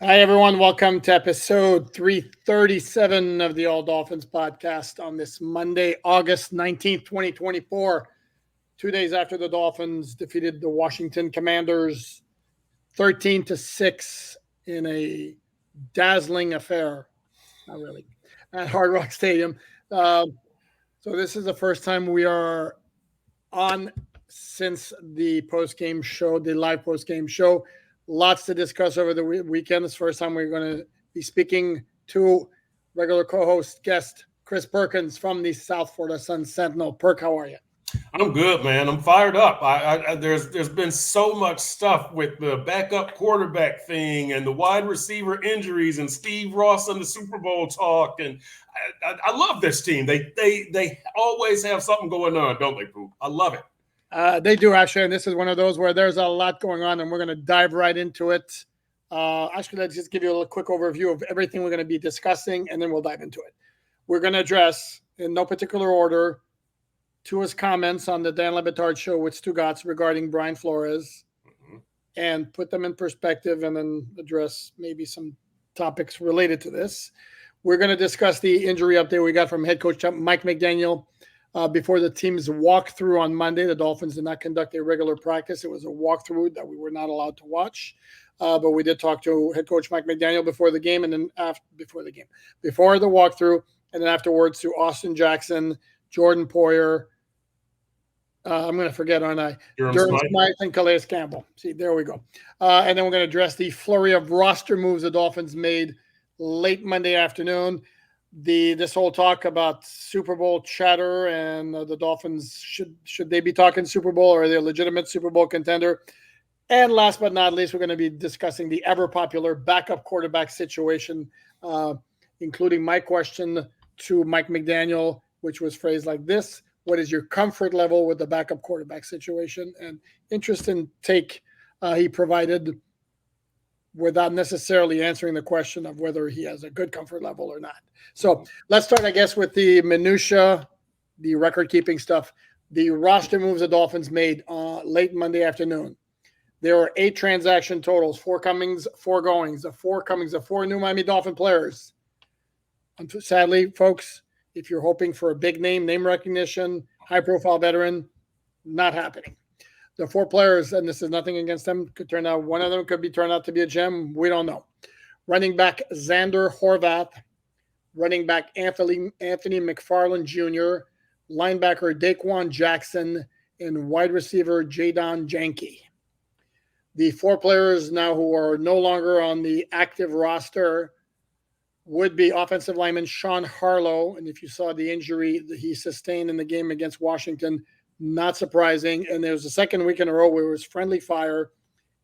Hi, everyone. Welcome to episode 337 of the All Dolphins podcast on this Monday, August 19th, 2024. 2 days after the Dolphins defeated the Washington Commanders 13-6 in a dazzling affair. Not really. At Hard Rock Stadium. So, this is the first time we are on since the post-game show, the live post-game show. Lots to discuss over the weekend. This first time we're going to be speaking to regular co-host guest Chris Perkins from the South Florida Sun Sentinel. Perk, how are you? I'm good, man. I'm fired up. There's been so much stuff with the backup quarterback thing and the wide receiver injuries and Steve Ross and the Super Bowl talk, and I love this team. They always have something going on, don't they, Pooh? I love it. They do, actually, and this is one of those where there's a lot going on, and we're going to dive right into it. Actually, let's just give you a little quick overview of everything we're going to be discussing, and then we'll dive into it. We're going to address, in no particular order, Tua's comments on the Dan Le Batard show with Stugotz regarding Brian Flores, and put them in perspective, and then address maybe some topics related to this. We're going to discuss the injury update we got from head coach Mike McDaniel before the team's walkthrough on Monday. The Dolphins did not conduct a regular practice. It was a walkthrough that we were not allowed to watch. But we did talk to head coach Mike McDaniel before the game, and then before the walkthrough, and then afterwards to Austin Jackson, Jordan Poyer. I'm going to forget, aren't I? Durham Smythe and Calais Campbell. See, there we go. And then we're going to address the flurry of roster moves the Dolphins made late Monday afternoon. This whole talk about Super Bowl chatter and the Dolphins, should they be talking Super Bowl, or are they a legitimate Super Bowl contender? And last but not least, we're going to be discussing the ever popular backup quarterback situation, including my question to Mike McDaniel, which was phrased like this: what is your comfort level with the backup quarterback situation? And interesting take he provided without necessarily answering the question of whether he has a good comfort level or not. So let's start, I guess, with the minutia, the record-keeping stuff. The roster moves the Dolphins made late Monday afternoon. There are 8 transaction totals, 4 comings, 4 goings, of 4 new Miami Dolphin players. Sadly, folks, if you're hoping for a big name recognition, high-profile veteran, not happening. The 4 players, and this is nothing against them, could turn out, one of them could be turned out to be a gem. We don't know. Running back Xander Horvath, running back Anthony McFarland Jr., linebacker Daquan Jackson, and wide receiver Jadon Janke. The 4 players now who are no longer on the active roster would be offensive lineman Sean Harlow. And if you saw the injury that he sustained in the game against Washington, not surprising. And there was a second week in a row where it was friendly fire.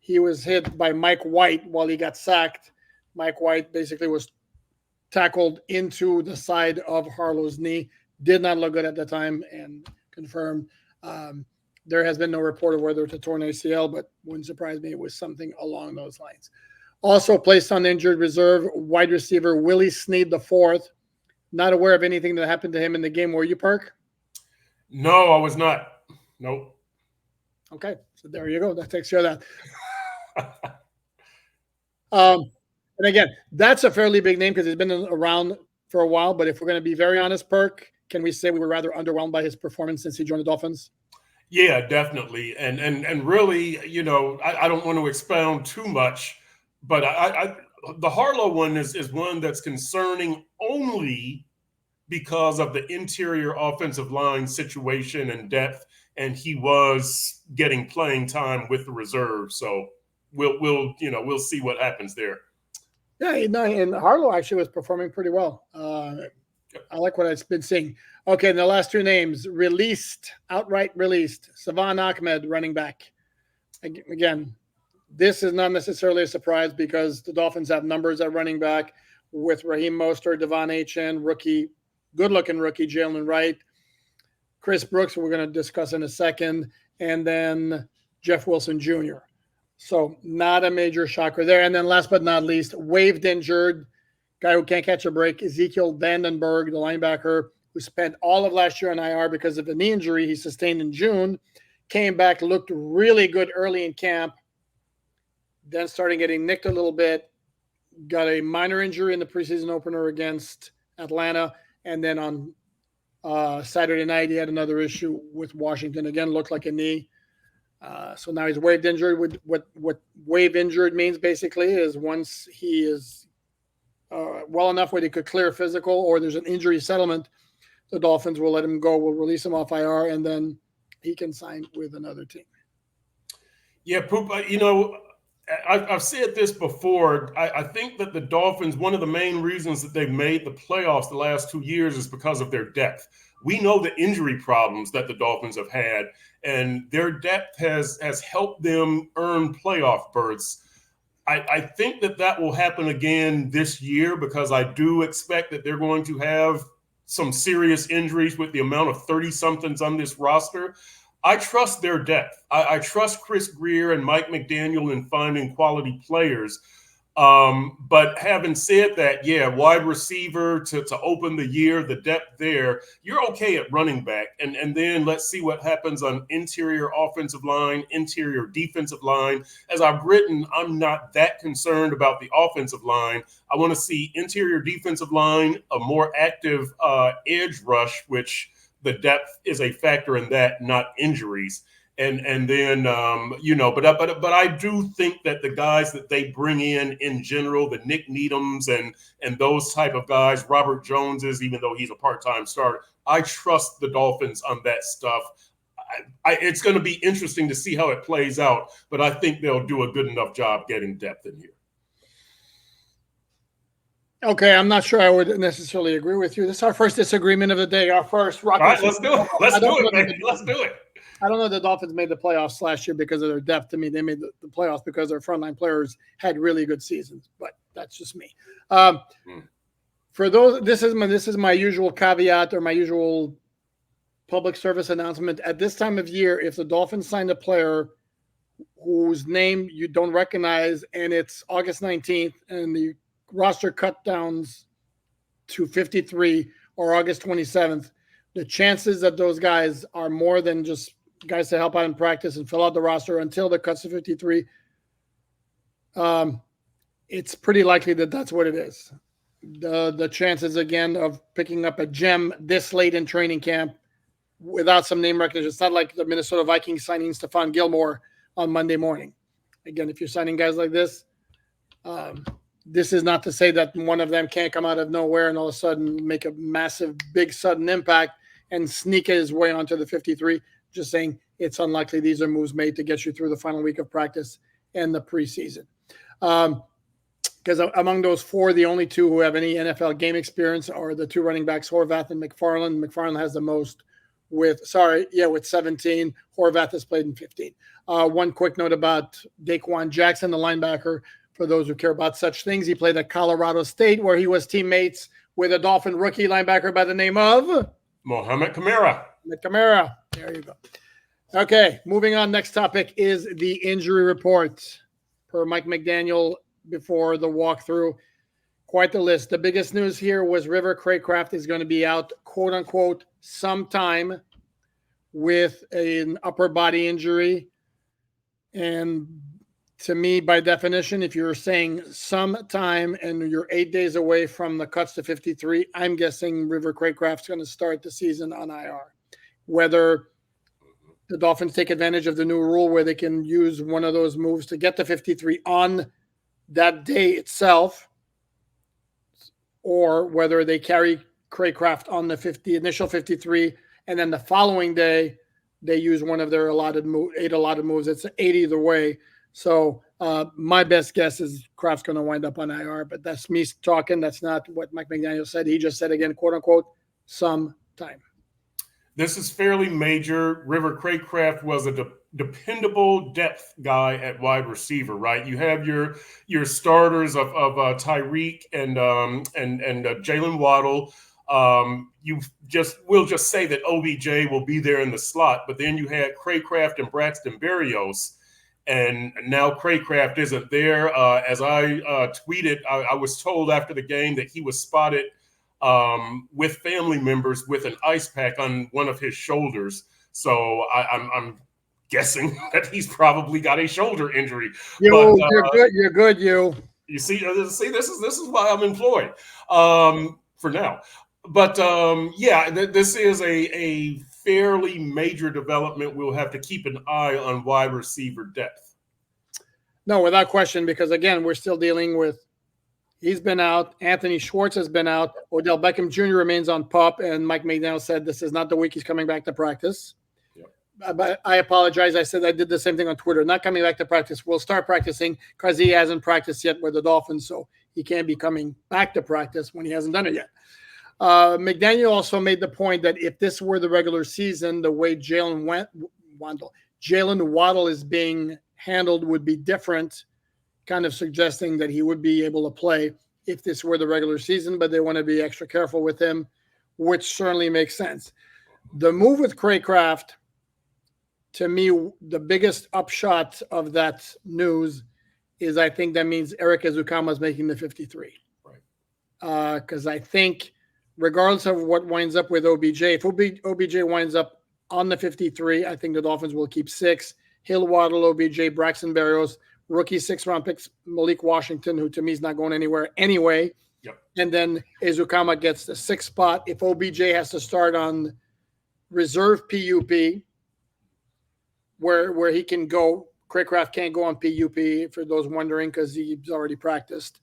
He was hit by Mike White while he got sacked. Mike White basically was tackled into the side of Harlow's knee. Did not look good at the time, and confirmed. There has been no report of whether it's a torn ACL, but wouldn't surprise me. It was something along those lines. Also placed on injured reserve, wide receiver Willie Snead IV. Not aware of anything that happened to him in the game. Were you, Perk? No, I was not. Nope. Okay, so there you go. That takes care of that. And again, that's a fairly big name because he's been around for a while. But if we're going to be very honest, Perk, can we say we were rather underwhelmed by his performance since he joined the Dolphins? Yeah, definitely. And really, I don't want to expound too much, but the Harlow one is one that's concerning only because of the interior offensive line situation and depth, and he was getting playing time with the reserve. So we'll see what happens there. Yeah, no, and Harlow actually was performing pretty well. I like what I've been seeing. Okay, and the last 2 names outright released. Savon Ahmed, running back. Again, this is not necessarily a surprise because the Dolphins have numbers at running back with Raheem Mostert, Devon Achane, good-looking rookie Jalen Wright, Chris Brooks, we're going to discuss in a second, and then Jeff Wilson Jr. So not a major shocker there. And then last but not least, waived injured, guy who can't catch a break, Ezekiel Vandenberg, the linebacker, who spent all of last year on IR because of a knee injury he sustained in June, came back, looked really good early in camp, then started getting nicked a little bit, got a minor injury in the preseason opener against Atlanta, and then on Saturday night he had another issue with Washington. Again, looked like a knee. So now he's waived injured. What waive injured means basically is once he is well enough where he could clear physical or there's an injury settlement, the Dolphins will let him go, will release him off IR, and then he can sign with another team. Yeah, Poop, I've said this before. I think that the Dolphins, one of the main reasons that they've made the playoffs the last 2 years is because of their depth. We know the injury problems that the Dolphins have had, and their depth has helped them earn playoff berths. I think that will happen again this year because I do expect that they're going to have some serious injuries with the amount of 30-somethings on this roster. I trust their depth. I trust Chris Greer and Mike McDaniel in finding quality players. But having said that, yeah, wide receiver to open the year, the depth there, you're okay at running back. And then let's see what happens on interior offensive line, interior defensive line. As I've written, I'm not that concerned about the offensive line. I want to see interior defensive line, a more active edge rush, which the depth is a factor in that, not injuries. And then but I do think that the guys that they bring in general, the Nick Needhams and those type of guys, Robert Joneses, even though he's a part-time starter, I trust the Dolphins on that stuff. It's going to be interesting to see how it plays out, but I think they'll do a good enough job getting depth in here. Okay, I'm not sure I would necessarily agree with you. This is our first disagreement of the day. Our first rocket. All right, let's do it. Let's do it, man. Let's do it. I don't know the Dolphins made the playoffs last year because of their depth. To me, they made the playoffs because their frontline players had really good seasons. But that's just me. For those, this is my usual caveat or my usual public service announcement. At this time of year, if the Dolphins signed a player whose name you don't recognize and it's August 19th and the roster cut downs to 53 or August 27th, the chances that those guys are more than just guys to help out in practice and fill out the roster until the cuts to 53, it's pretty likely that that's what it is. The chances, again, of picking up a gem this late in training camp without some name recognition, it's not like the Minnesota Vikings signing Stephon Gilmore on Monday morning. Again, if you're signing guys like this, this is not to say that one of them can't come out of nowhere and all of a sudden make a massive, big, sudden impact and sneak his way onto the 53. Just saying it's unlikely these are moves made to get you through the final week of practice and the preseason. Because among those four, the only two who have any NFL game experience are the two running backs, Horvath and McFarland. McFarland has the most with 17. Horvath has played in 15. One quick note about Daquan Jackson, the linebacker. For those who care about such things, he played at Colorado State, where he was teammates with a Dolphin rookie linebacker by the name of Mohamed Kamara. There you go. Okay, moving on. Next topic is the injury report. Per Mike McDaniel before the walkthrough, quite the list. The biggest news here was River Cracraft is going to be out, quote unquote, sometime with an upper body injury. And to me, by definition, if you're saying sometime and you're 8 days away from the cuts to 53, I'm guessing River Cracraft's going to start the season on IR. Whether the Dolphins take advantage of the new rule where they can use one of those moves to get to 53 on that day itself, or whether they carry Cracraft on the initial 53, and then the following day they use one of their eight allotted moves. It's 8 either way. So my best guess is Kraft's going to wind up on IR, but that's me talking. That's not what Mike McDaniel said. He just said, again, quote unquote, sometime. This is fairly major. River Cracraft was a dependable depth guy at wide receiver, right? You have your starters of Tyreek and Jalen Waddle. We'll just say that OBJ will be there in the slot, but then you had Cracraft and Braxton Berrios. And now Cracraft isn't there. As I tweeted, I was told after the game that he was spotted with family members with an ice pack on one of his shoulders. So I'm guessing that he's probably got a shoulder injury. You're good. You see, this is why I'm employed for now. But yeah, this is a fairly major development. We'll have to keep an eye on wide receiver depth. No, without question, because again, we're still dealing with. He's been out. Anthony Schwartz has been out. Odell Beckham Jr. remains on PUP, and Mike McDaniel said this is not the week he's coming back to practice. But I apologize. I said I did the same thing on Twitter. Not coming back to practice. We'll start practicing because he hasn't practiced yet with the Dolphins, so he can't be coming back to practice when he hasn't done it yet. McDaniel also made the point that if this were the regular season, the way Jalen Waddle is being handled would be different, kind of suggesting that he would be able to play if this were the regular season, but they want to be extra careful with him, which certainly makes sense. The move with Cracraft, to me, the biggest upshot of that news is I think that means Eric Ezukama is making the 53. Right. Because I think regardless of what winds up with OBJ, if OBJ winds up on the 53, I think the Dolphins will keep 6. Hill, Waddle, OBJ, Braxton Berrios, rookie 6th-round picks, Malik Washington, who to me is not going anywhere anyway. Yep. And then Ezukama gets the 6th spot. If OBJ has to start on reserve PUP, where he can go. Cracraft can't go on PUP, for those wondering, because he's already practiced.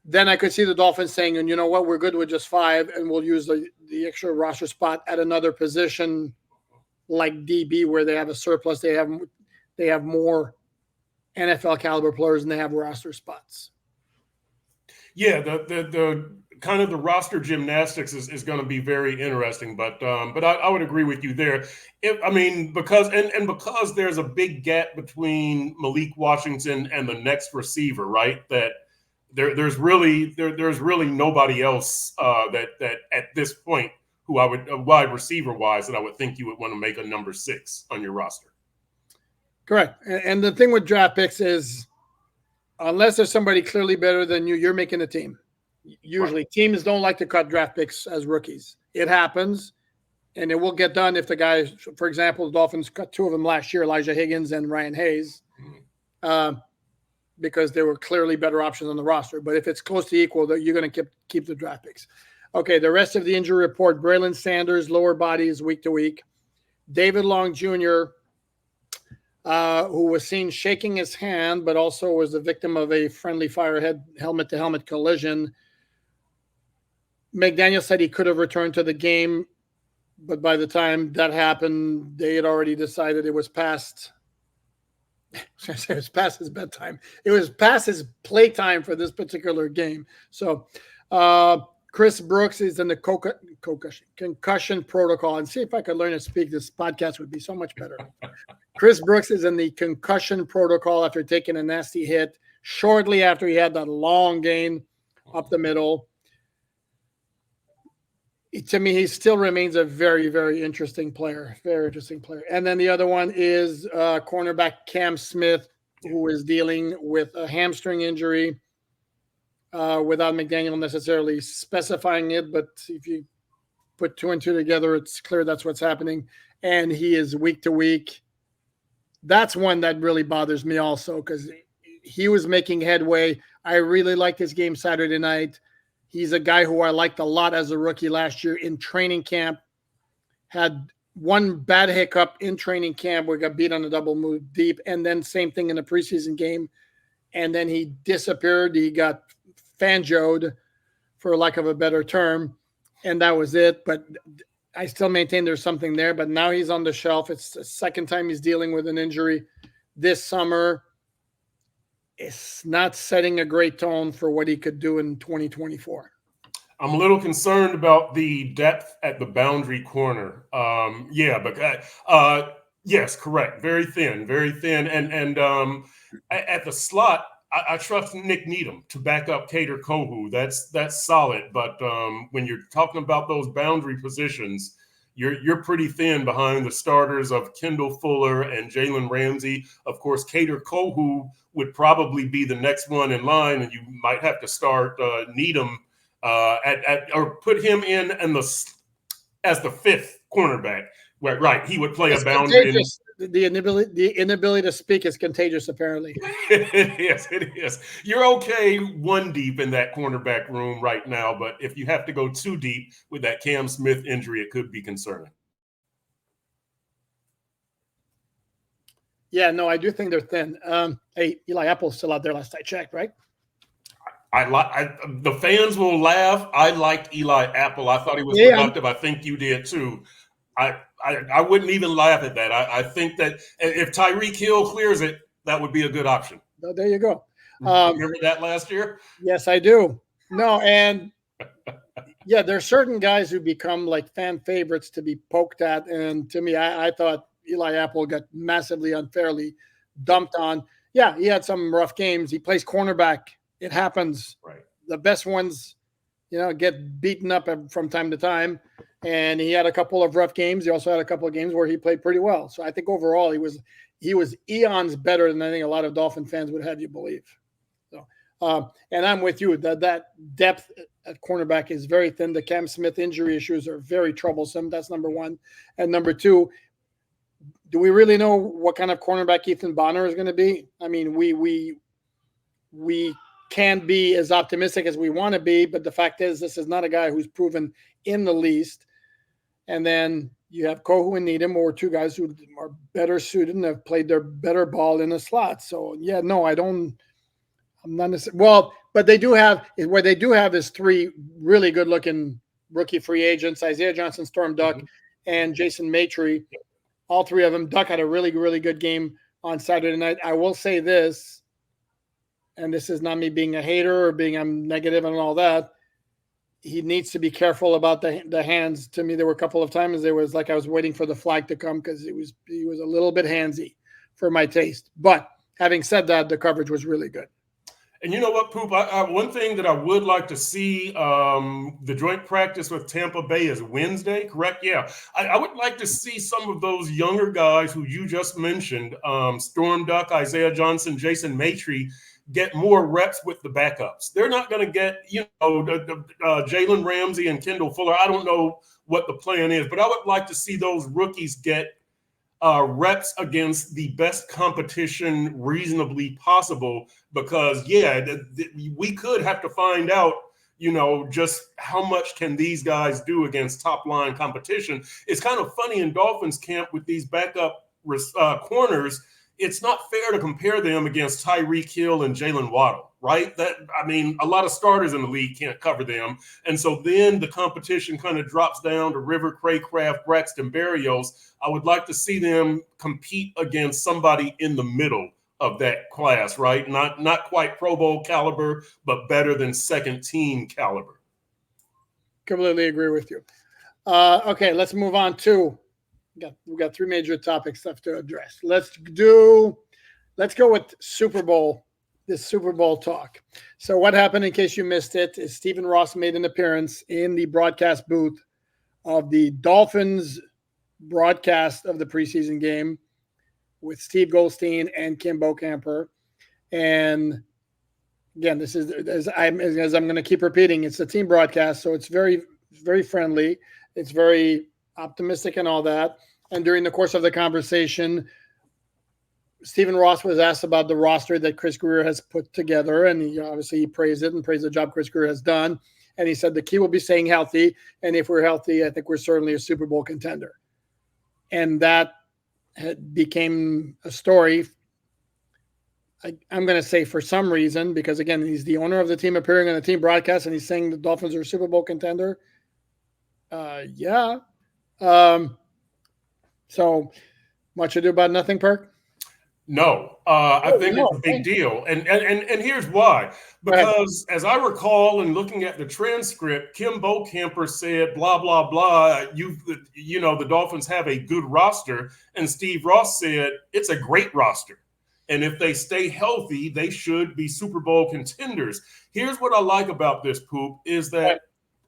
Then I could see the Dolphins saying, and you know what, we're good with just 5, and we'll use the extra roster spot at another position like DB, where they have a surplus. They have more NFL caliber players than they have roster spots. Yeah, the kind of the roster gymnastics is going to be very interesting, but I would agree with you there. Because there's a big gap between Malik Washington and the next receiver, right? That there's really nobody else that at this point who I would wide receiver wise that I would think you would want to make a number 6 on your roster. Correct, and the thing with draft picks is, unless there's somebody clearly better than you, you're making the team. Usually teams don't like to cut draft picks as rookies. It happens, and it will get done if the guys, for example, the Dolphins cut 2 of them last year, Elijah Higgins and Ryan Hayes, because they were clearly better options on the roster. But if it's close to equal, you're going to keep the draft picks. Okay, the rest of the injury report, Braylon Sanders, lower body is week to week. David Long Jr., who was seen shaking his hand, but also was the victim of a friendly fire helmet-to-helmet collision. McDaniel said he could have returned to the game, but by the time that happened, they had already decided it was past. It was past his bedtime. It was past his playtime for this particular game. So Chris Brooks is in the concussion protocol. And see if I could learn to speak. This podcast would be so much better. Chris Brooks is in the concussion protocol after taking a nasty hit shortly after he had that long gain up the middle. To me, he still remains a very, very interesting player. Very interesting player. And then the other one is cornerback Cam Smith, who is dealing with a hamstring injury without McDaniel necessarily specifying it. But if you put 2 and 2 together, it's clear that's what's happening. And he is week to week. That's one that really bothers me also, because he was making headway. I really liked his game Saturday night. He's a guy who I liked a lot as a rookie last year in training camp. Had one bad hiccup in training camp where he got beat on a double move deep, and then same thing in the preseason game. And then he disappeared. He got fanjoed, for lack of a better term, and that was it. But I still maintain there's something there. But now he's on the shelf. It's the second time he's dealing with an injury this summer. It's not setting a great tone for what he could do in 2024. I'm a little concerned about the depth at the boundary corner. Yes, correct. Very thin. And at the slot, I trust Nick Needham to back up Kader Kohu. That's solid. But when you're talking about those boundary positions, you're pretty thin behind the starters of Kendall Fuller and Jalen Ramsey. Of course, Kader Kohu would probably be the next one in line, and you might have to start Needham or put him in as the 5th cornerback. Right, he would play a boundary. the inability to speak is contagious, apparently. Yes, it is. You're okay one deep in that cornerback room right now, but if you have to go too deep with that Cam Smith injury, it could be concerning. Yeah, no, I do think they're thin. Hey, Eli Apple's still out there last I checked, right? The fans will laugh. I liked Eli Apple. I thought he was productive. I think you did too. I wouldn't even laugh at that. I think that if Tyreek Hill clears it, that would be a good option. Oh, there you go. Remember that last year? Yes, I do. No, and yeah, there are certain guys who become like fan favorites to be poked at. And to me, I thought Eli Apple got massively unfairly dumped on. Yeah, he had some rough games. He plays cornerback. It happens. Right. The best ones, get beaten up from time to time. And he had a couple of rough games. He also had a couple of games where he played pretty well. So I think overall he was eons better than I think a lot of Dolphin fans would have you believe. So, and I'm with you that depth at cornerback is very thin. The Cam Smith injury issues are very troublesome. That's number one. And number two, do we really know what kind of cornerback Ethan Bonner is going to be? I mean, we can't be as optimistic as we want to be, but the fact is this is not a guy who's proven in the least. And then you have Kohu and Needham, or two guys who are better suited and have played their better ball in the slot. So yeah, no, I'm not necessarily, well, but they do have is three really good looking rookie free agents: Isaiah Johnson, Storm Duck, and Jason Maitre. All three of them. Duck had a really, really good game on Saturday night. I will say this, and this is not me being a hater or I'm negative and all that. He needs to be careful about the hands. To me, there were a couple of times there was like I was waiting for the flag to come because he was a little bit handsy for my taste. But having said that, the coverage was really good. And you know what, Poop? One thing that I would like to see, the joint practice with Tampa Bay is Wednesday, correct? Yeah. I would like to see some of those younger guys who you just mentioned, Storm Duck, Isaiah Johnson, Jason Maitre, get more reps with the backups. They're not going to get, Jalen Ramsey and Kendall Fuller. I don't know what the plan is, but I would like to see those rookies get reps against the best competition reasonably possible, because we could have to find out, just how much can these guys do against top line competition. It's kind of funny in Dolphins camp with these backup corners. It's not fair to compare them against Tyreek Hill and Jalen Waddle, right? A lot of starters in the league can't cover them. And so then the competition kind of drops down to River, Cracraft, Braxton Berrios. I would like to see them compete against somebody in the middle of that class, right? Not quite Pro Bowl caliber, but better than second team caliber. Completely agree with you. Okay, let's move on to we got three major topics left to address. Let's go with Super Bowl, this Super Bowl talk. So what happened, in case you missed it, is Stephen Ross made an appearance in the broadcast booth of the Dolphins broadcast of the preseason game with Steve Goldstein and Kim Bokamper. And again, this is, as I'm going to keep repeating, it's a team broadcast, so it's very, very friendly. It's very optimistic and all that. And during the course of the conversation, Stephen Ross was asked about the roster that Chris Grier has put together, and he praised it and praised the job Chris Grier has done. And he said the key will be staying healthy, and if we're healthy, I think we're certainly a Super Bowl contender. And that became a story, I'm going to say, for some reason, because again, he's the owner of the team appearing on the team broadcast, and he's saying the Dolphins are a Super Bowl contender. So much ado about nothing, Perk? No, I think it's a big deal. And here's why. Because as I recall, and looking at the transcript, Kim Bokamper said, blah, blah, blah, the Dolphins have a good roster. And Steve Ross said, it's a great roster. And if they stay healthy, they should be Super Bowl contenders. Here's what I like about this, Poop, is that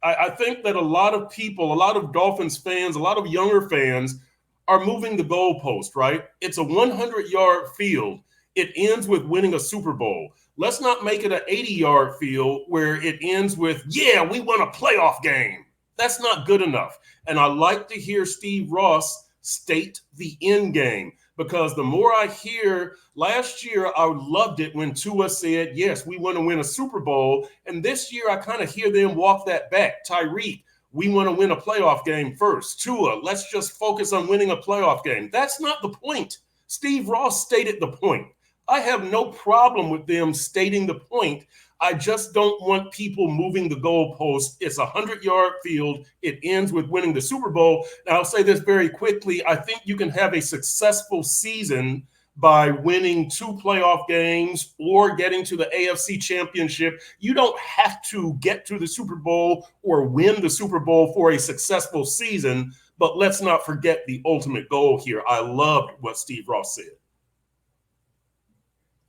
I think that a lot of people, a lot of Dolphins fans, a lot of younger fans are moving the goalpost, right? It's a 100-yard field. It ends with winning a Super Bowl. Let's not make it an 80-yard field where it ends with, we won a playoff game. That's not good enough. And I like to hear Steve Ross state the end game. because the more I hear, last year I loved it when Tua said, yes, we want to win a Super Bowl. And this year I kind of hear them walk that back. Tyreek, we want to win a playoff game first. Tua, let's just focus on winning a playoff game. That's not the point. Steve Ross stated the point. I have no problem with them stating the point. I just don't want people moving the goalpost. It's a 100-yard field. It ends with winning the Super Bowl. Now, I'll say this very quickly. I think you can have a successful season by winning 2 playoff games or getting to the AFC Championship. You don't have to get to the Super Bowl or win the Super Bowl for a successful season, but let's not forget the ultimate goal here. I loved what Steve Ross said.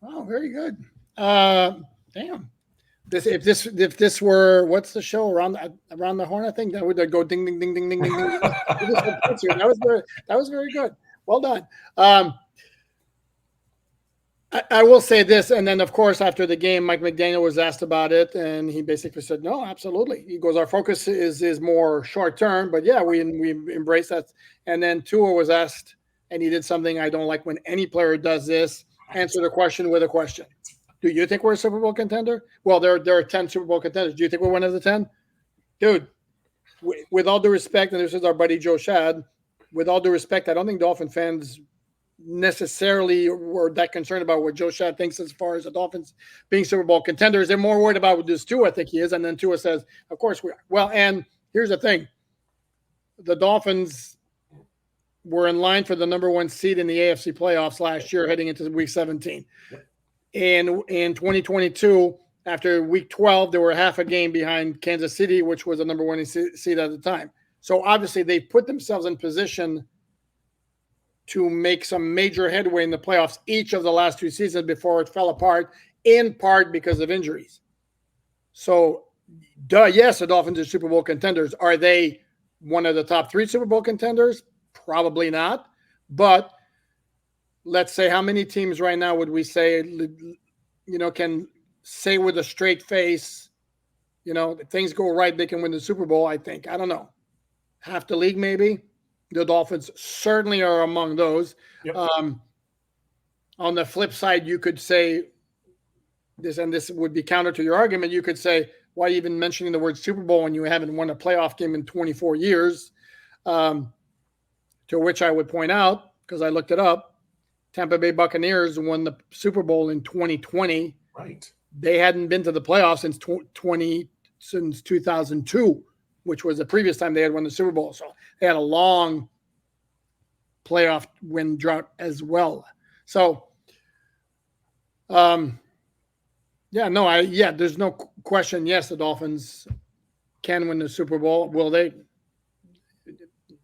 Oh, very good. Damn. If this were, what's the show, around the horn? I think that would go ding ding ding ding ding ding ding. That was very good. Well done. I will say this, and then of course after the game, Mike McDaniel was asked about it, and he basically said, "No, absolutely." He goes, "Our focus is more short term, but yeah, we embrace that." And then Tua was asked, and he did something I don't like when any player does this: answer the question with a question. Do you think we're a Super Bowl contender? Well, there are 10 Super Bowl contenders. Do you think we're one of the 10? Dude, with all due respect, and this is our buddy Joe Shad, with all due respect, I don't think Dolphin fans necessarily were that concerned about what Joe Shad thinks as far as the Dolphins being Super Bowl contenders. They're more worried about what this Tua, I think he is. And then Tua says, of course we are. Well, and here's the thing. The Dolphins were in line for the number 1 seed in the AFC playoffs last year heading into week 17. And in 2022, after week 12, they were half a game behind Kansas City, which was the number 1 seed at the time. So obviously they put themselves in position to make some major headway in the playoffs each of the last 2 seasons before it fell apart, in part because of injuries. So, yes, the Dolphins are Super Bowl contenders. Are they one of the top 3 Super Bowl contenders? Probably not. But let's say, how many teams right now would we say, can say with a straight face, if things go right, they can win the Super Bowl, I think. I don't know. Half the league, maybe. The Dolphins certainly are among those. Yep. On the flip side, you could say this, and this would be counter to your argument. You could say, why even mentioning the word Super Bowl when you haven't won a playoff game in 24 years? To which I would point out, because I looked it up, Tampa Bay Buccaneers won the Super Bowl in 2020. Right. They hadn't been to the playoffs since 2002, which was the previous time they had won the Super Bowl. So they had a long playoff win drought as well. So, there's no question. Yes, the Dolphins can win the Super Bowl. Will they?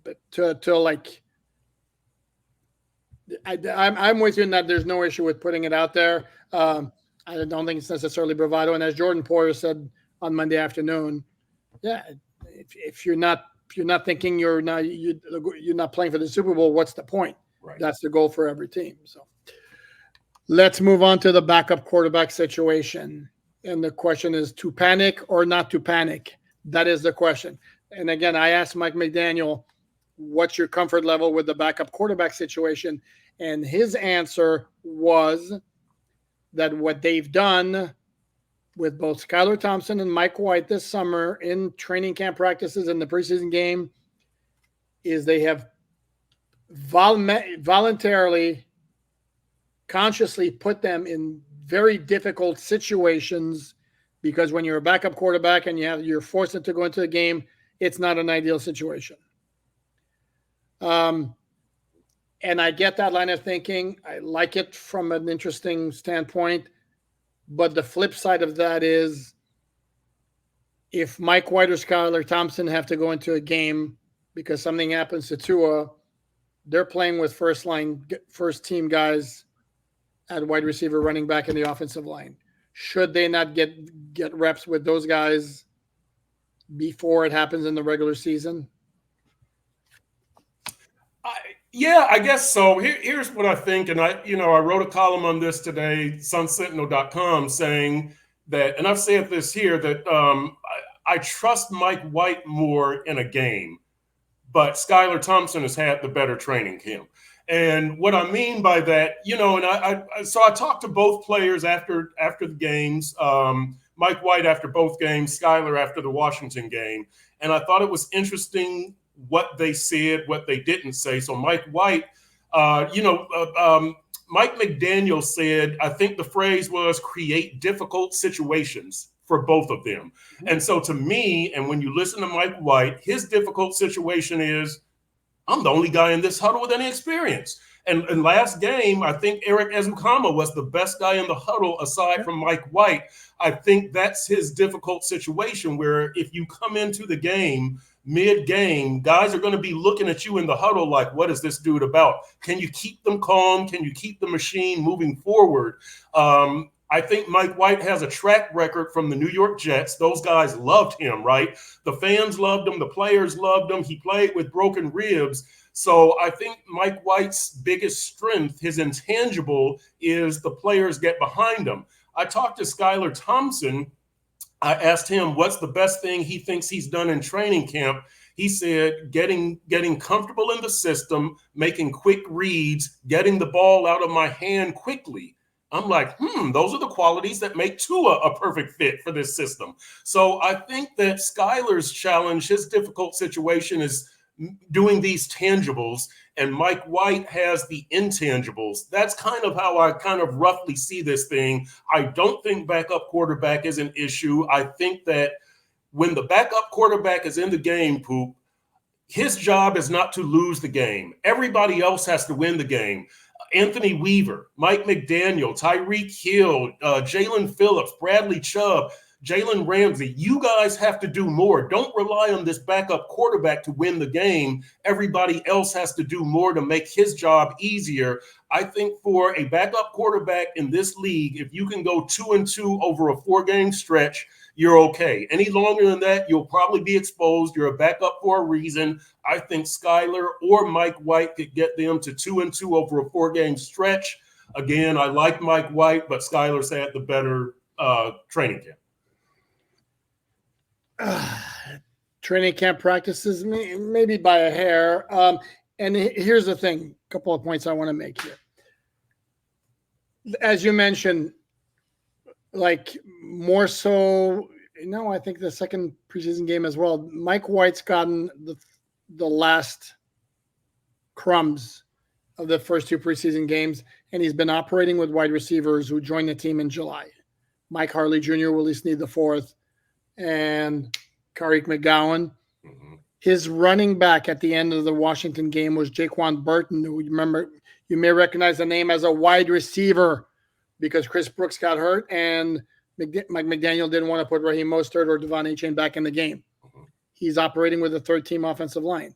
But I'm with you in that there's no issue with putting it out there. I don't think it's necessarily bravado. And as Jordan Poyer said on Monday afternoon, if you're not thinking you're not playing for the Super Bowl, what's the point? Right. That's the goal for every team. So let's move on to the backup quarterback situation. And the question is, to panic or not to panic? That is the question. And again, I asked Mike McDaniel, what's your comfort level with the backup quarterback situation? And his answer was that what they've done with both Skylar Thompson and Mike White this summer in training camp practices in the preseason game is they have voluntarily, consciously put them in very difficult situations, because when you're a backup quarterback and you're forced to go into the game, it's not an ideal situation. And I get that line of thinking. I like it from an interesting standpoint. But the flip side of that is, if Mike White or Skylar Thompson have to go into a game because something happens to Tua, they're playing with first team guys at wide receiver, running back, in the offensive line. Should they not get reps with those guys before it happens in the regular season? I guess so. Here's what I think. And I wrote a column on this today, sunsentinel.com, saying that, and I've said this here, that I trust Mike White more in a game, but Skylar Thompson has had the better training camp. And what I mean by that, and so I talked to both players after the games. Mike White after both games, Skylar after the Washington game, and I thought it was interesting what they said, what they didn't say. So Mike White, Mike McDaniel said, I think the phrase was create difficult situations for both of them. Mm-hmm. And so to me, and when you listen to Mike White, his difficult situation is, I'm the only guy in this huddle with any experience. And last game, I think Eric Ezukama was the best guy in the huddle aside from Mike White. I think that's his difficult situation where if you come into the game mid-game, guys are going to be looking at you in the huddle like, what is this dude about? Can you keep them calm? Can you keep the machine moving forward? I think Mike White has a track record from the New York Jets. Those guys loved him, right? The fans loved him. The players loved him. He played with broken ribs. So I think Mike White's biggest strength, his intangible, is the players get behind him. I talked to Skylar Thompson. I asked him what's the best thing he thinks he's done in training camp. He said getting comfortable in the system, making quick reads, getting the ball out of my hand quickly. I'm like, those are the qualities that make Tua a perfect fit for this system. So I think that Skylar's challenge, his difficult situation is doing these tangibles, and Mike White has the intangibles. That's kind of how I kind of roughly see this thing. I don't think backup quarterback is an issue. I think that when the backup quarterback is in the game, Poop, his job is not to lose the game. Everybody else has to win the game. Anthony Weaver, Mike McDaniel, Tyreek Hill, Jalen Phillips, Bradley Chubb, Jalen Ramsey, you guys have to do more. Don't rely on this backup quarterback to win the game. Everybody else has to do more to make his job easier. I think for a backup quarterback in this league, if you can go 2-2 over a 4-game stretch, you're okay. Any longer than that, you'll probably be exposed. You're a backup for a reason. I think Skylar or Mike White could get them to 2-2 over a 4-game stretch. Again, I like Mike White, but Skylar's had the better training camp. Training camp practices, maybe by a hair. And here's the thing, a couple of points I want to make here. As you mentioned, like more so, I think the second preseason game as well, Mike White's gotten the last crumbs of the first 2 preseason games, and he's been operating with wide receivers who joined the team in July. Mike Harley Jr. will at least need the 4th, and Kareem McGowan. Mm-hmm. His running back at the end of the Washington game was Jaquan Burton, who you may recognize the name as a wide receiver because Chris Brooks got hurt and Mike McDaniel didn't want to put Raheem Mostert or Devon Achane back in the game. Mm-hmm. He's operating with a 3rd-team offensive line.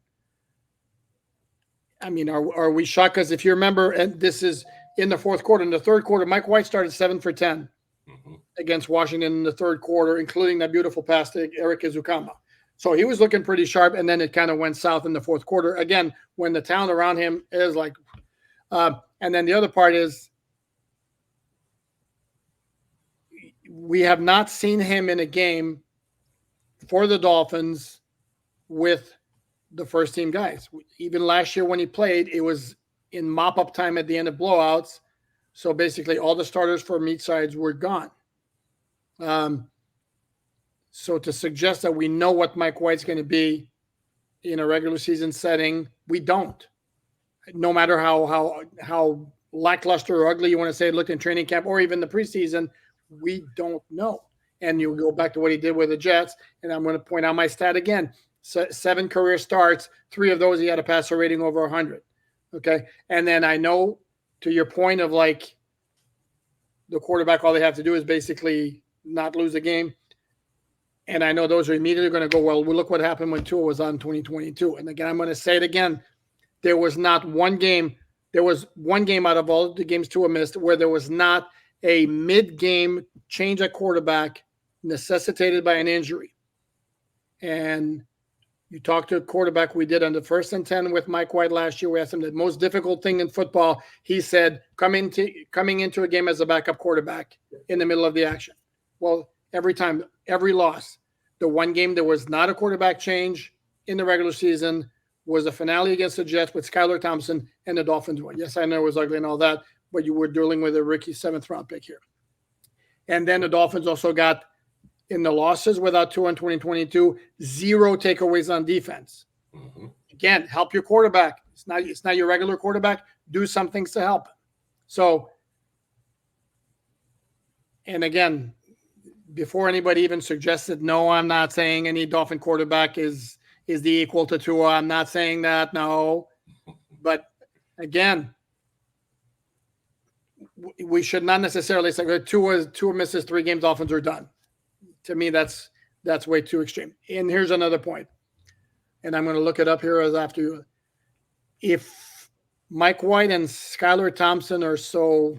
I mean, are we shocked? Because if you remember, and this is in the 4th quarter, in the 3rd quarter, Mike White started 7 for 10 against Washington in the 3rd quarter, including that beautiful pass to Eric Ezukama. So he was looking pretty sharp, and then it kind of went south in the 4th quarter. Again, when the talent around him is like and then the other part is we have not seen him in a game for the Dolphins with the 1st-team guys. Even last year when he played, it was in mop-up time at the end of blowouts. So basically all the starters for meat sides were gone. So to suggest that we know what Mike White's going to be in a regular season setting, we don't. No matter how lackluster or ugly you want to say it looked in training camp or even the preseason, we don't know. And you go back to what he did with the Jets, and I'm going to point out my stat again. 7 career starts, 3 of those he had a passer rating over 100. Okay, and then I know to your point of like the quarterback, all they have to do is basically not lose a game. And I know those are immediately going to go, well, look what happened when Tua was on 2022. And again, I'm going to say it again. There was not one game. There was one game out of all the games Tua missed where there was not a mid-game change at quarterback necessitated by an injury. And you talked to a quarterback we did on the 1st and 10 with Mike White last year. We asked him the most difficult thing in football. He said, coming into a game as a backup quarterback in the middle of the action. Well, every time, every loss, the one game there was not a quarterback change in the regular season, was the finale against the Jets with Skylar Thompson and the Dolphins won. Yes, I know it was ugly and all that, but you were dealing with a rookie 7th-round pick here. And then the Dolphins also got, in the losses without Tua in 2022, 0 takeaways on defense. Mm-hmm. Again, help your quarterback. It's not your regular quarterback. Do some things to help. So, and again, before anybody even suggested, no, I'm not saying any Dolphin quarterback is the equal to Tua. I'm not saying that, no. But again, we should not necessarily say Tua misses 3 games, Dolphins are done. To me, that's way too extreme. And here's another point, and I'm going to look it up here as after you. If Mike White and Skylar Thompson are so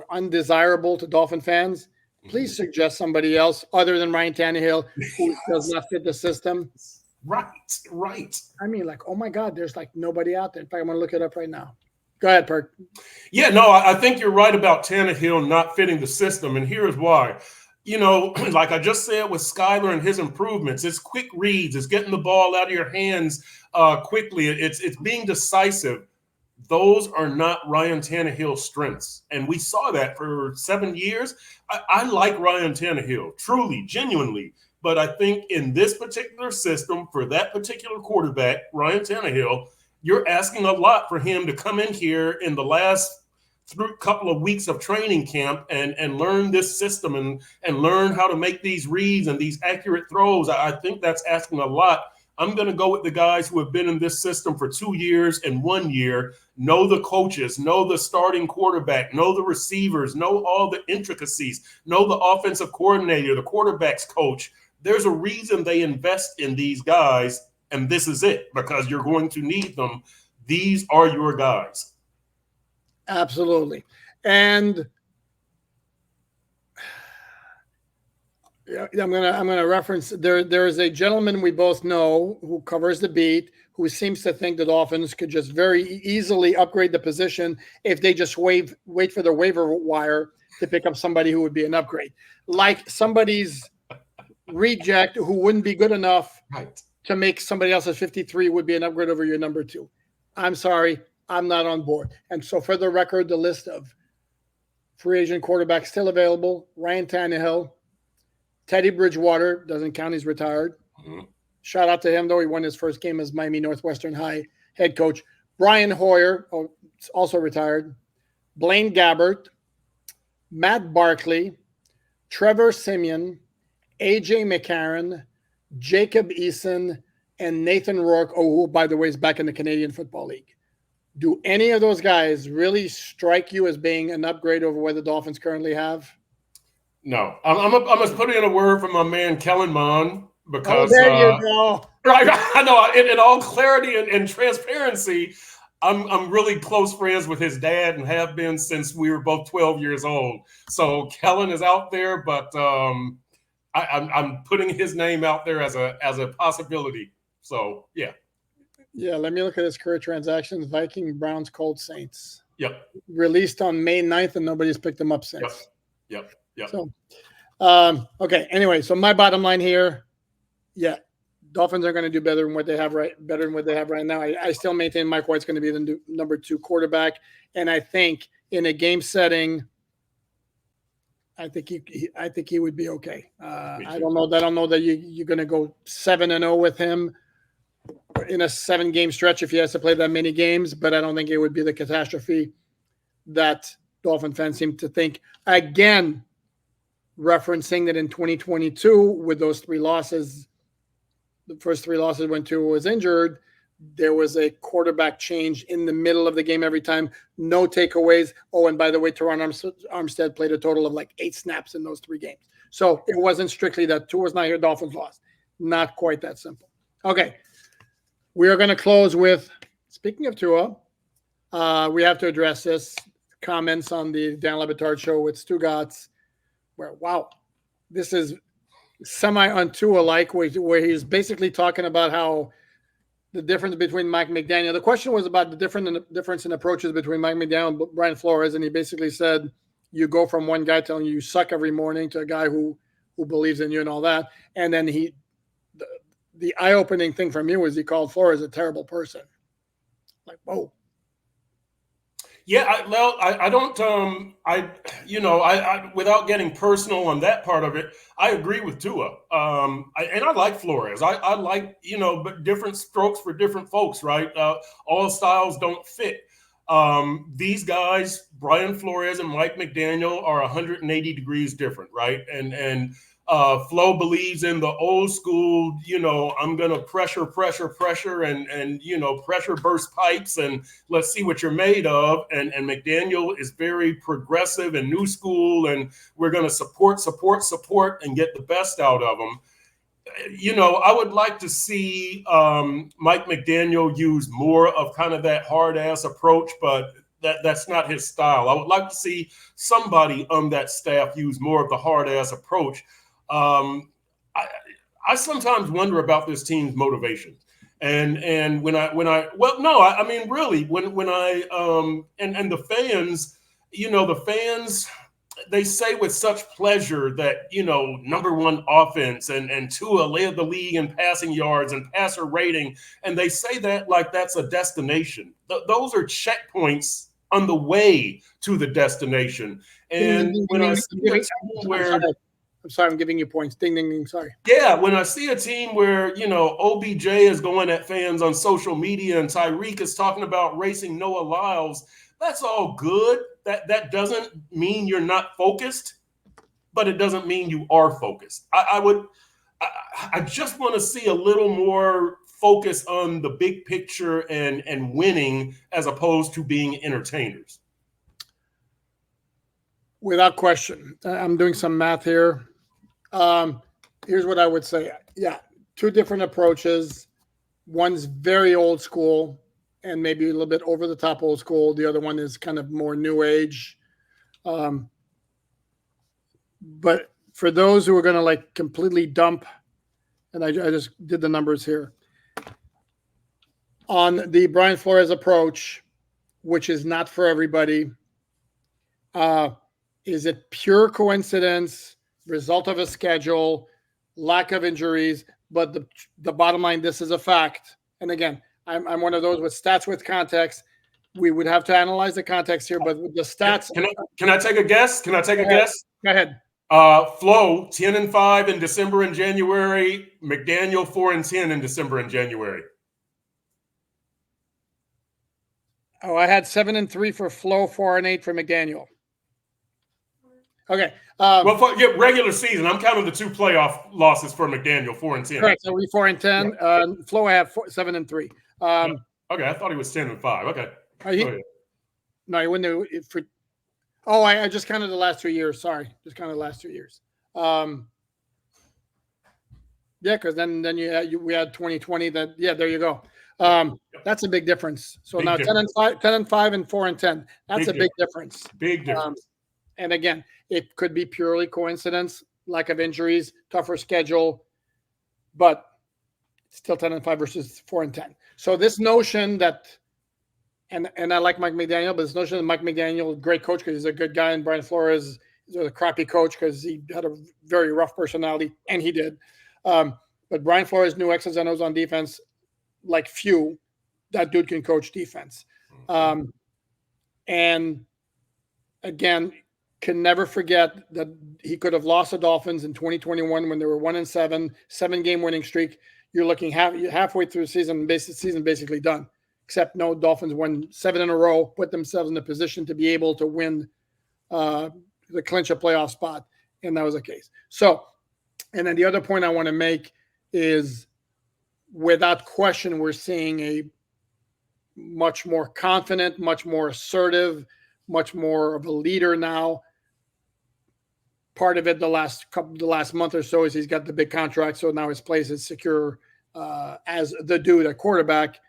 undesirable to Dolphin fans, please suggest somebody else other than Ryan Tannehill who does not fit the system. Right. I mean, like, oh my God, there's like nobody out there. In fact, I'm going to look it up right now. Go ahead, Perk. Yeah, no, I think you're right about Tannehill not fitting the system, and here's why. You know, like I just said with Skylar and his improvements, it's quick reads, it's getting the ball out of your hands quickly, it's being decisive. Those are not Ryan Tannehill's strengths, and we saw that for 7 years. I like Ryan Tannehill, truly, genuinely, but I think in this particular system, for that particular quarterback, Ryan Tannehill, you're asking a lot for him to come in here in the last couple of weeks of training camp and learn this system and learn how to make these reads and these accurate throws. I think that's asking a lot. I'm going to go with the guys who have been in this system for 2 years and 1 year, know the coaches, know the starting quarterback, know the receivers, know all the intricacies, know the offensive coordinator, the quarterback's coach. There's a reason they invest in these guys, and this is it, because you're going to need them. These are your guys. Absolutely. And I'm gonna reference there is a gentleman we both know who covers the beat who seems to think the Dolphins could just very easily upgrade the position if they just wait for the waiver wire to pick up somebody who would be an upgrade, like somebody's reject who wouldn't be good enough to make somebody else's 53 would be an upgrade over your number 2. I'm sorry, I'm not on board. And so for the record, the list of free agent quarterbacks still available: Ryan Tannehill, Teddy Bridgewater, doesn't count, he's retired. Mm-hmm. Shout out to him, though. He won his first game as Miami Northwestern High head coach. Brian Hoyer, also retired. Blaine Gabbert, Matt Barkley, Trevor Siemian, AJ McCarron, Jacob Eason, and Nathan Rourke, who, by the way, is back in the Canadian Football League. Do any of those guys really strike you as being an upgrade over what the Dolphins currently have? No. I'm going to put in a word from my man Kellen Mond, because there you go. Right, I know. In all clarity and transparency, I'm really close friends with his dad and have been since we were both 12 years old. So Kellen is out there, but I'm putting his name out there as a possibility. So yeah. Yeah, let me look at his career transactions. Viking, Browns, Colts, Saints. Yep. Released on May 9th, and nobody's picked him up since. Yep. So, okay. Anyway, so my bottom line here, yeah, Dolphins are going to do better than what they have right now. I still maintain Mike White's going to be the number 2 quarterback, and I think in a game setting, I think he would be okay. I don't know that you're going to go 7-0 with him in a 7-game stretch if he has to play that many games, but I don't think it would be the catastrophe that Dolphin fans seem to think. Again, referencing that in 2022 with those 3 losses, the first 3 losses when Tua was injured, there was a quarterback change in the middle of the game every time. No takeaways. Oh, and by the way, Teron Armstead played a total of like 8 snaps in those 3 games. So it wasn't strictly that Tua was not here, Dolphins lost. Not quite that simple. Okay. We are going to close with, speaking of Tua, we have to address this. Comments on the Dan Le Batard show with Stugatz, where, wow, this is semi-on-Tua-like, where he's basically talking about how the difference between Mike McDaniel. The question was about the difference in approaches between Mike McDaniel and Brian Flores, and he basically said, you go from one guy telling you suck every morning to a guy who believes in you and all that. And then the eye-opening thing for me was he called Flores a terrible person. Like, whoa. Yeah, I don't, without getting personal on that part of it, I agree with Tua. And I like Flores. I like, but different strokes for different folks, right? All styles don't fit. These guys, Brian Flores and Mike McDaniel, are 180 degrees different, right? And Flo believes in the old school, I'm going to pressure, and pressure burst pipes, and let's see what you're made of. And McDaniel is very progressive and new school, and we're going to support, and get the best out of them. I would like to see Mike McDaniel use more of kind of that hard ass approach, but that's not his style. I would like to see somebody on that staff use more of the hard ass approach. I sometimes wonder about this team's motivation. And when I really when I and the fans, the fans, they say with such pleasure that, number one offense and Tua led the league in passing yards and passer rating. And they say that like that's a destination. Those are checkpoints on the way to the destination. And when I see a team where I'm sorry, I'm giving you points. Ding, ding, ding. Sorry. Yeah, when I see a team where, OBJ is going at fans on social media and Tyreek is talking about racing Noah Lyles, that's all good. That doesn't mean you're not focused, but it doesn't mean you are focused. I just want to see a little more focus on the big picture and winning as opposed to being entertainers. Without question. I'm doing some math here. Here's what I would say. Yeah, two different approaches. One's very old school and maybe a little bit over the top old school. The other one is kind of more new age. But for those who are going to like completely dump, and I just did the numbers here, on the Brian Flores approach, which is not for everybody, is it pure coincidence, result of a schedule, lack of injuries? But the bottom line, this is a fact. And again, I'm one of those with stats with context. We would have to analyze the context here, but with the stats. Can I take a guess? Can I take a guess? Go ahead. Flo 10-5 in December and January. McDaniel 4-10 in December and January. Oh, I had 7-3 for Flo, 4-8 for McDaniel. Okay. Well, for regular season, I'm counting the two playoff losses for McDaniel, 4-10. Correct. So we 4-10. Yeah. Flo, I have 7-3. Okay, I thought he was 10-5. Okay. No, he wouldn't have. I just counted the last 2 years. Sorry, just counted the last 2 years. Yeah, because then we had 2020. That there you go. That's a big difference. So big now difference. 10-5 and 4-10. That's a big difference. Big difference. And again, it could be purely coincidence, lack of injuries, tougher schedule, but still 10-5 versus 4-10. So this notion that, and I like Mike McDaniel, but this notion that Mike McDaniel, great coach because he's a good guy, and Brian Flores is a crappy coach because he had a very rough personality, and he did. But Brian Flores knew X's and O's on defense like few. That dude can coach defense. And again, can never forget that he could have lost the Dolphins in 2021 when they were 1-7, 7-game winning streak. You're looking halfway through the season, basically done. Except no, Dolphins won 7 in a row, put themselves in a position to be able to win, to clinch a playoff spot, and that was the case. So, and then the other point I want to make is, without question, we're seeing a much more confident, much more assertive, much more of a leader now. Part of it, the last month or so, is he's got the big contract, so now his place is secure as the dude at quarterback.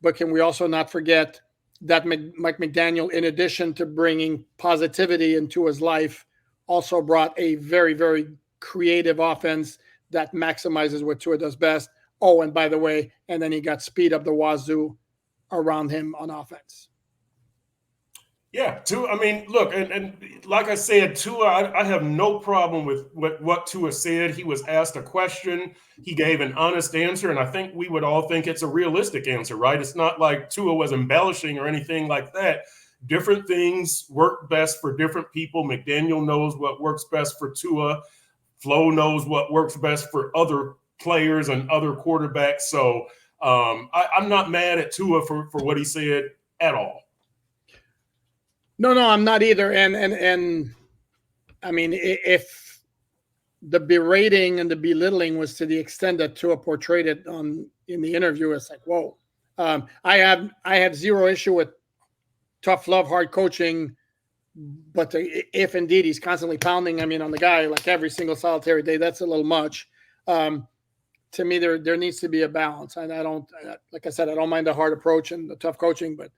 But can we also not forget that Mike McDaniel, in addition to bringing positivity into his life, also brought a very, very creative offense that maximizes what Tua does best. Oh, and by the way, and then he got speed up the wazoo around him on offense. Yeah, Tua. I mean, look, and like I said, Tua. I have no problem with what Tua said. He was asked a question, he gave an honest answer, and I think we would all think it's a realistic answer, right? It's not like Tua was embellishing or anything like that. Different things work best for different people. McDaniel knows what works best for Tua. Flo knows what works best for other players and other quarterbacks. So I'm not mad at Tua for what he said at all. No, I'm not either. And I mean, if the berating and the belittling was to the extent that Tua portrayed it in the interview, it's like, whoa. I have zero issue with tough love, hard coaching, but if indeed he's constantly pounding, I mean, on the guy like every single solitary day, that's a little much. To me, there needs to be a balance. And I don't, like I said, I don't mind the hard approach and the tough coaching, but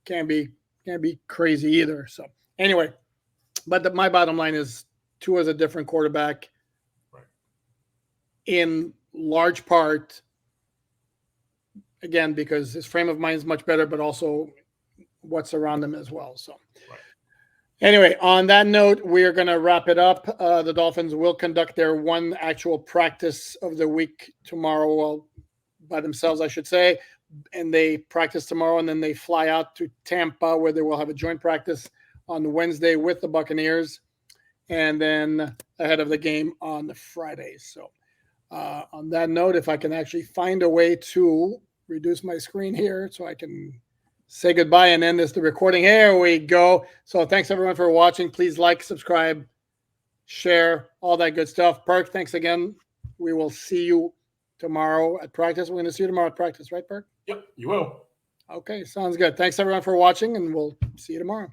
can't be crazy either. So anyway, but my bottom line is Tua is a different quarterback, right, in large part, again, because his frame of mind is much better, but also what's around him as well. So right. Anyway, on that note, we're going to wrap it up. The Dolphins will conduct their one actual practice of the week tomorrow, well, by themselves, I should say. And they practice tomorrow, and then they fly out to Tampa, where they will have a joint practice on Wednesday with the Buccaneers, and then ahead of the game on the Friday. So on that note, if I can actually find a way to reduce my screen here so I can say goodbye and end the recording. Here we go. So thanks everyone for watching. Please like, subscribe, share, all that good stuff. Perk, thanks again. We will see you tomorrow at practice. We're going to see you tomorrow at practice, right, Perk? Yep, you will. Okay, sounds good. Thanks everyone for watching, and we'll see you tomorrow.